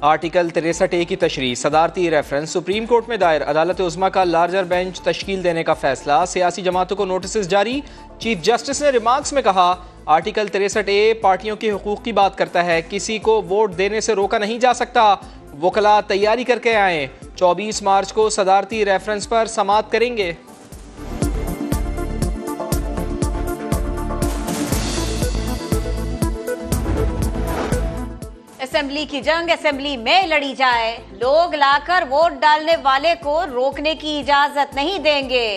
Article 63A की तशरीह सदारती reference supreme court में दायर। अदालत उज़्मा का लार्जर बेंच तश्कील देने का फैसला। सियासी जमातों को नोटिस जारी। चीफ जस्टिस ने रिमार्क्स में कहा, आर्टिकल 63A पार्टियों के हुकूक की बात करता है, किसी को वोट देने से रोका नहीं जा सकता। वकला तैयारी करके आए, 24 मार्च को सदारती रेफरेंस पर समाअत करेंगे। असेंबली की जंग असेंबली में लड़ी जाए। लोग लाकर वोट डालने वाले को रोकने की इजाजत नहीं देंगे।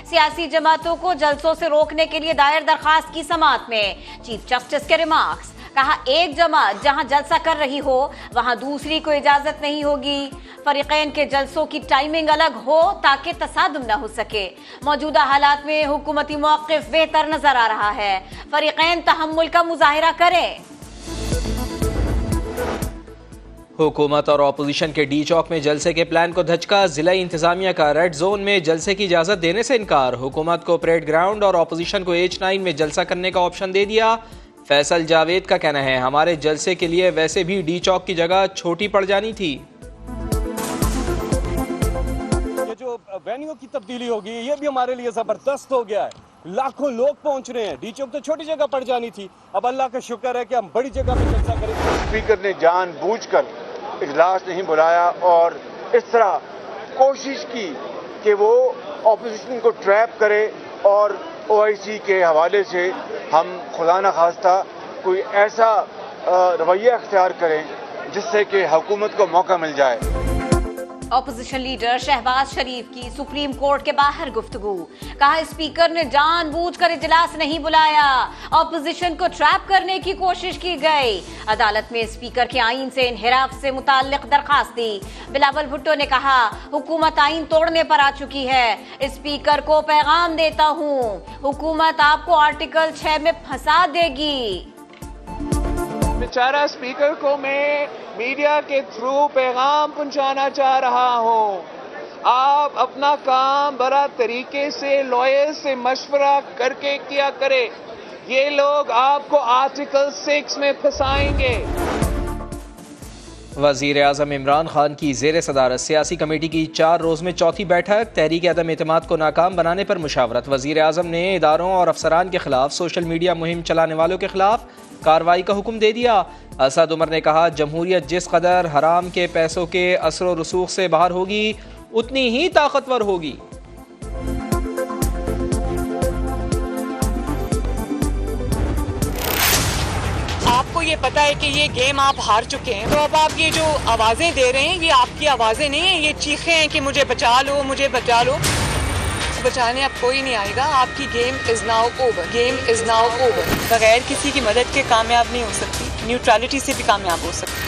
सियासी जमातों को जलसों से रोकने के लिए दायर दरखास्त की समाअत में चीफ जस्टिस के रिमार्क्स। कहा, एक जमात जहां जलसा कर रही हो वहां दूसरी को इजाजत नहीं होगी। फरीकैन के जलसों की टाइमिंग अलग हो ताकि तसादुम न हो सके। मौजूदा हालात में हुकूमती मौक़िफ़ बेहतर नजर आ रहा है। फरीकैन तहम्मुल का मुजाहिरा करें। हुकूमत और अपोजिशन के डी चौक में जलसे के प्लान को धचका। जिला इंतजामिया का रेड जोन में जलसे की इजाजत देने से इनकार। हुकूमत को परेड ग्राउंड और अपोजिशन को H9 में जलसा करने का ऑप्शन दे दिया। फैसल जावेद का कहना है, हमारे जलसे के लिए वैसे भी डी चौक की जगह छोटी पड़ जानी थी। ये जो वेन्यू की तब्दीली होगी ये भी हमारे लिए जबरदस्त हो गया है। लाखों लोग पहुंच रहे हैं। डी चौक तो छोटी जगह पड़ जानी थी, अब अल्लाह का शुक्र है कि हम बड़ी जगह पे जलसा करेंगे। स्पीकर ने जानबूझकर इजलास नहीं बुलाया और इस तरह कोशिश की कि वो ऑपोजिशन को ट्रैप करे और OIC के हवाले से हम खुदा न खास्ता कोई ऐसा रवैया अख्तियार करें जिससे कि हुकूमत को मौका मिल जाए। ऑपोजिशन लीडर शहबाज शरीफ की सुप्रीम कोर्ट के बाहर गुफ्तगू। कहा, स्पीकर ने जानबूझकर इजलास नहीं बुलाया, ऑपोजिशन को ट्रैप करने की कोशिश की गई। अदालत में स्पीकर के आईन से इनहिराफ से मुताल्लिक दरखास्त दी। बिलावल भुट्टो ने कहा, हुकूमत आईन तोड़ने पर आ चुकी है। स्पीकर को पैगाम देता हूँ, हुकूमत आपको आर्टिकल 6 में फंसा देगी। बेचारा स्पीकर को मैं मीडिया के थ्रू पैगाम पहुंचाना चाह रहा हूं, आप अपना काम बड़ा तरीके से लॉयर से मशवरा करके किया करें। ये लोग आपको आर्टिकल 6 में फंसाएंगे। वज़ीर आज़म इमरान खान की ज़ेर सदारत सियासी कमेटी की 4 रोज़ में चौथी बैठक। तहरीक अदम एतमाद को नाकाम बनाने पर मुशावरत। वज़ीर आज़म ने इदारों और अफसरान के खिलाफ सोशल मीडिया मुहिम चलाने वालों के खिलाफ कार्रवाई का हुक्म दे दिया। असद उमर ने कहा, जमहूरियत जिस कदर हराम के पैसों के असर व रसूख से बाहर होगी उतनी ही ताकतवर होगी। आपको ये पता है कि ये गेम आप हार चुके हैं, तो अब आप ये जो आवाजें दे रहे हैं ये आपकी आवाजें नहीं है, ये चीखें हैं कि मुझे बचा लो, मुझे बचा लो। बचाने अब कोई नहीं आएगा। आपकी game is now over, game is now over. बगैर किसी की मदद के कामयाब नहीं हो सकती, न्यूट्रलिटी से भी कामयाब हो सकती।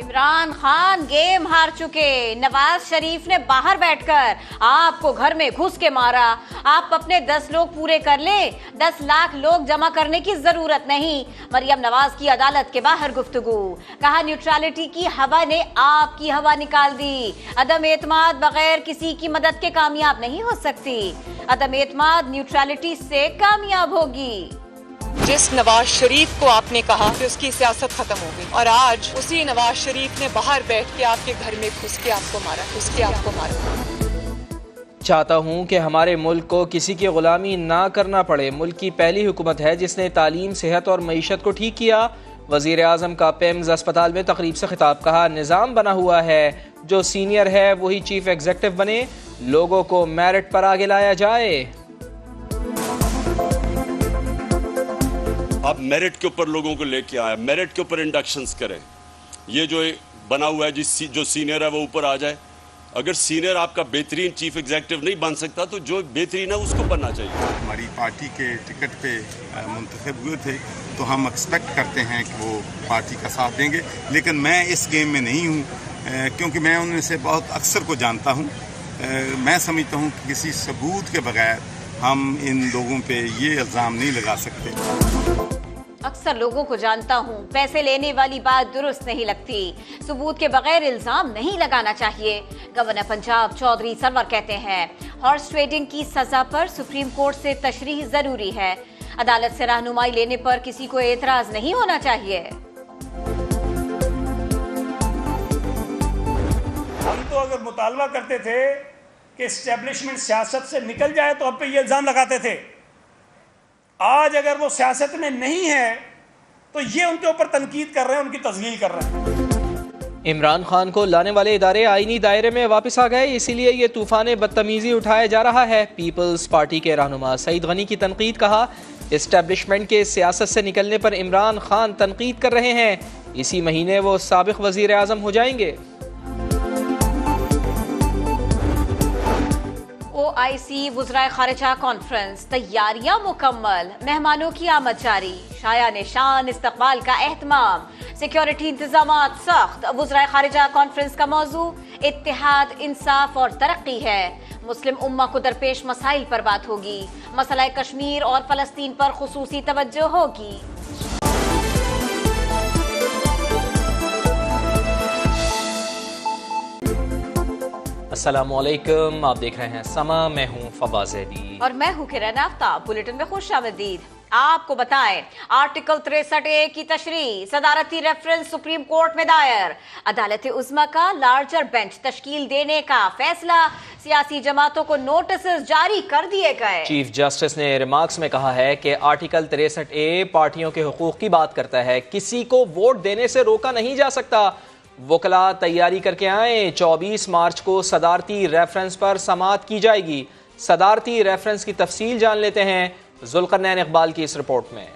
इमरान खान गेम हार चुके। नवाज शरीफ ने बाहर बैठकर आपको घर में घुस के मारा। आप अपने 10 लोग पूरे कर ले, 10 लाख लोग जमा करने की जरूरत नहीं। मरियम नवाज की अदालत के बाहर गुफ्तगू। कहा, न्यूट्रलिटी की हवा ने आपकी हवा निकाल दी। अदम एतमाद बगैर किसी की मदद के कामयाब नहीं हो सकती। अदम एतमाद न्यूट्रलिटी से कामयाब होगी। जिस नवाज शरीफ को आपने कहा कि उसकी सियासत खत्म हो गई, और आज उसी नवाज शरीफ ने बाहर बैठ के आपके घर में घुस के आपको मारा, चाहता हूँ कि हमारे मुल्क को किसी की गुलामी ना करना पड़े। मुल्क की पहली हुकूमत है जिसने तालीम, सेहत और मईशत को ठीक किया। वज़ीर आज़म का पेम्स अस्पताल में तकरीब से खिताब। कहा, निज़ाम बना हुआ है, जो सीनियर है वही चीफ एग्जीक्यूटिव बने, लोगों को मेरिट पर आगे लाया जाए। आप मेरिट के ऊपर लोगों को लेके आए, मेरिट के ऊपर इंडक्शंस करें। ये जो बना हुआ है जो सीनियर है वो ऊपर आ जाए। अगर सीनियर आपका बेहतरीन चीफ एग्जीक्यूटिव नहीं बन सकता तो जो बेहतरीन है उसको बनना चाहिए। हमारी पार्टी के टिकट पे मुंतखब हुए थे तो हम एक्सपेक्ट करते हैं कि वो पार्टी का साथ देंगे, लेकिन मैं इस गेम में नहीं हूँ क्योंकि मैं उनमें से बहुत अक्सर को जानता हूँ। मैं समझता हूँ कि किसी सबूत के बगैर हम इन लोगों पे ये इल्ज़ाम नहीं लगा सकते। अक्सर लोगों को जानता हूँ, पैसे लेने वाली बात दुरुस्त नहीं लगती। सबूत के बगैर इल्जाम नहीं लगाना चाहिए। गवर्नर पंजाब चौधरी सरवर कहते हैं, हॉर्स ट्रेडिंग की सजा पर सुप्रीम कोर्ट से तशरीह जरूरी है। अदालत से रहनुमाई लेने पर किसी को एतराज नहीं होना चाहिए। तो अगर मुतालबा करते थे कि इस्टेब्लिशमेंट सियासत से निकल जाए तो अब पे ये इल्ज़ाम लगाते थे। आज अगर वो सियासत में नहीं है तो ये उनके ऊपर तनकीद कर रहे हैं, उनकी तज़लील कर रहे हैं। इमरान खान को लाने वाले इदारे आईनी दायरे में वापस आ गए, इसीलिए ये तूफान बदतमीजी उठाया जा रहा है। पीपल्स पार्टी के रहनुमा सईद गनी की तनकीद, कहा इस्टेब्लिशमेंट के सियासत से निकलने पर इमरान खान तनकीद कर रहे हैं, इसी महीने वो साबिक वजीर आज़म हो जाएंगे। OIC वुज़राए खारिजा कॉन्फ्रेंस, तैयारियां मुकम्मल, मेहमानों की आमद जारी, शाया निशान इस्तकबाल का एहतमाम, सिक्योरिटी इंतजामात सख्त। वुज़राए खारिजा कॉन्फ्रेंस का मौजू इत्तेहाद, इंसाफ और तरक्की है। मुस्लिम उम्मा को दरपेश मसाइल पर बात होगी, मसला कश्मीर और फलस्तीन पर खुसूसी तवज्जो होगी। अस्सलामुअलैकुम, आप देख रहे हैं समा, मैं हूं फवाज़ अली और मैं हूं किरण आफ्ताब। बुलेटिन में खुशामदीद। आपको बताएं, आर्टिकल 63A की तशरीह, सदारती रेफरेंस सुप्रीम कोर्ट में दायर, अदालत उज़्मा का लार्जर बेंच तश्कील देने का फैसला, सियासी जमातों को नोटिस जारी कर दिए गए। चीफ जस्टिस ने रिमार्क्स में कहा है कि आर्टिकल 63A पार्टियों के हुकूक की बात करता है, किसी को वोट देने से रोका नहीं जा सकता। वकला तैयारी करके आए, 24 मार्च को सदारती रेफरेंस पर समाअत की जाएगी। सदारती रेफरेंस की तफसील जान लेते हैं जुल्करनैन इकबाल की इस रिपोर्ट में।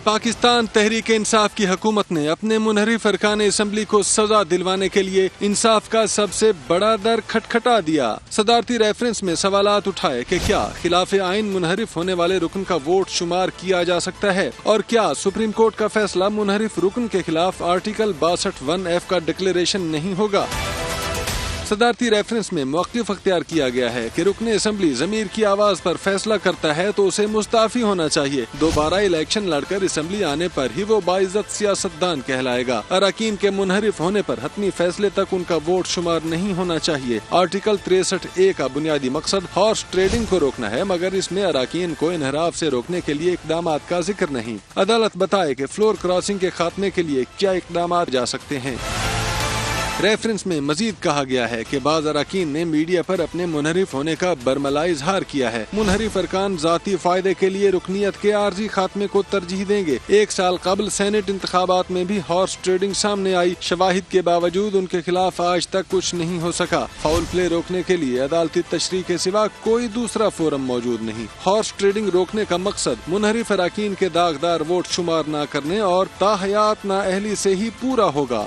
पाकिस्तान तहरीक इंसाफ की हुकूमत ने अपने मुनहरिफ अरकान असम्बली को सजा दिलवाने के लिए इंसाफ का सबसे बड़ा दर खटखटा दिया। सदारती रेफरेंस में सवालात उठाए कि क्या खिलाफ आइन मुनहरिफ होने वाले रुकन का वोट शुमार किया जा सकता है और क्या सुप्रीम कोर्ट का फैसला मुनहरिफ रुकन के खिलाफ आर्टिकल 62(1)(f) का डिक्लेरेशन नहीं होगा। सदारती रेफरेंस में मौक़िफ़ अख्तियार किया गया है कि रुकने असम्बली ज़मीर की आवाज़ पर फैसला करता है तो उसे मुस्ताफ़ी होना चाहिए। दोबारा इलेक्शन लड़कर असम्बली आने पर ही वो बाइज़्ज़त सियासतदान कहलाएगा। अरकान के मुनहरिफ होने पर हतमी फैसले तक उनका वोट शुमार नहीं होना चाहिए। आर्टिकल 63A का बुनियादी मकसद हॉर्स ट्रेडिंग को रोकना है, मगर इसमें अरकान को इनहराफ से रोकने के लिए इक़दाम का जिक्र नहीं। अदालत बताए कि फ्लोर क्रॉसिंग के खात्मे के लिए क्या इक़दाम जा सकते हैं। रेफरेंस में मजीद कहा गया है कि बाज़ अरकान ने मीडिया पर अपने मुनहरिफ होने का बरमला इजहार किया है। मुनहरिफ अरकान जाती फायदे के लिए रुकनियत के आर्जी खात्मे को तरजीह देंगे। 1 साल कबल सेनेट इंतखाबात में भी हॉर्स ट्रेडिंग सामने आई, शवाहिद के बावजूद उनके खिलाफ आज तक कुछ नहीं हो सका। फाउल प्ले रोकने के लिए अदालती तशरीह के सिवा कोई दूसरा फोरम मौजूद नहीं। हॉर्स ट्रेडिंग रोकने का मकसद मुनहरिफ अरकान के दागदार वोट शुमार न करने और ताहयात नाअहली से ही पूरा होगा।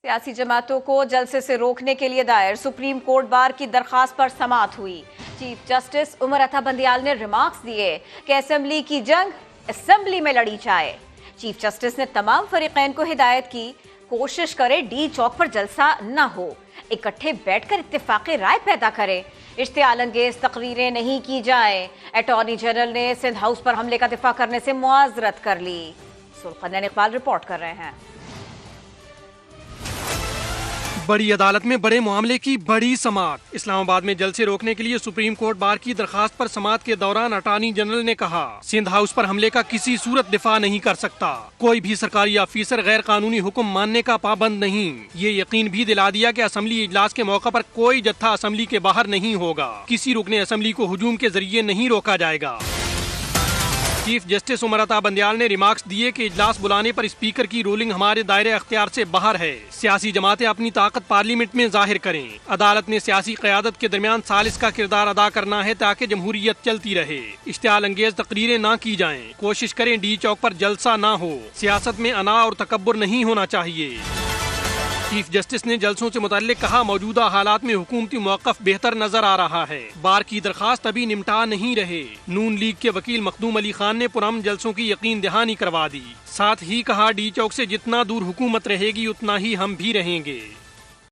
सियासी जमातों को जलसे से रोकने के लिए दायर सुप्रीम कोर्ट बार की दरखास्त पर समाअत हुई। चीफ जस्टिस उमर अता बंदियाल ने रिमार्क्स दिए कि असेंबली की जंग असेंबली में लड़ी जाए। चीफ जस्टिस ने तमाम फरीकैन को हिदायत की, कोशिश करे डी चौक पर जलसा न हो, इकट्ठे बैठकर इत्तेफाक़े राय पैदा करें, इश्तिआल अंगेज तकरीरें नहीं की जाए। अटॉर्नी जनरल ने सिंध हाउस पर हमले का दिफा करने से मुआजरत कर ली। जुल्करनैन इकबाल रिपोर्ट कर रहे हैं। बड़ी अदालत में बड़े मामले की बड़ी समाअत। इस्लामाबाद में जलसे रोकने के लिए सुप्रीम कोर्ट बार की दरखास्त पर समाअत के दौरान अटॉर्नी जनरल ने कहा, सिंध हाउस पर हमले का किसी सूरत दिफा नहीं कर सकता। कोई भी सरकारी ऑफिसर गैर कानूनी हुक्म मानने का पाबंद नहीं। ये यकीन भी दिला दिया कि असेंबली इजलास के मौके पर कोई जत्था असेंबली के बाहर नहीं होगा। किसी रुकने असेंबली को हुजूम के जरिए नहीं रोका जाएगा। चीफ जस्टिस उमर अता बंदियाल ने रिमार्क्स दिए कि इजलास बुलाने पर स्पीकर की रूलिंग हमारे दायरे अख्तियार से बाहर है। सियासी जमातें अपनी ताकत पार्लियामेंट में जाहिर करें। अदालत ने सियासी क़यादत के दरमियान सालिस का किरदार अदा करना है ताकि जमहूरियत चलती रहे। इश्तिआल अंगेज तकरीरें ना की जाएं। कोशिश करें डी चौक पर जलसा ना हो। सियासत में अना और तकब्बुर नहीं होना चाहिए। चीफ जस्टिस ने जलसों से मुताल्लिक कहा, मौजूदा हालात में हुकूमती मौक़िफ़ बेहतर नजर आ रहा है। बार की दरखास्त अभी निपटा नहीं रहे। नून लीग के वकील मखदूम अली खान ने पुरअमन जलसों की यकीन दहानी करवा दी। साथ ही कहा, डी चौक से जितना दूर हुकूमत रहेगी उतना ही हम भी रहेंगे।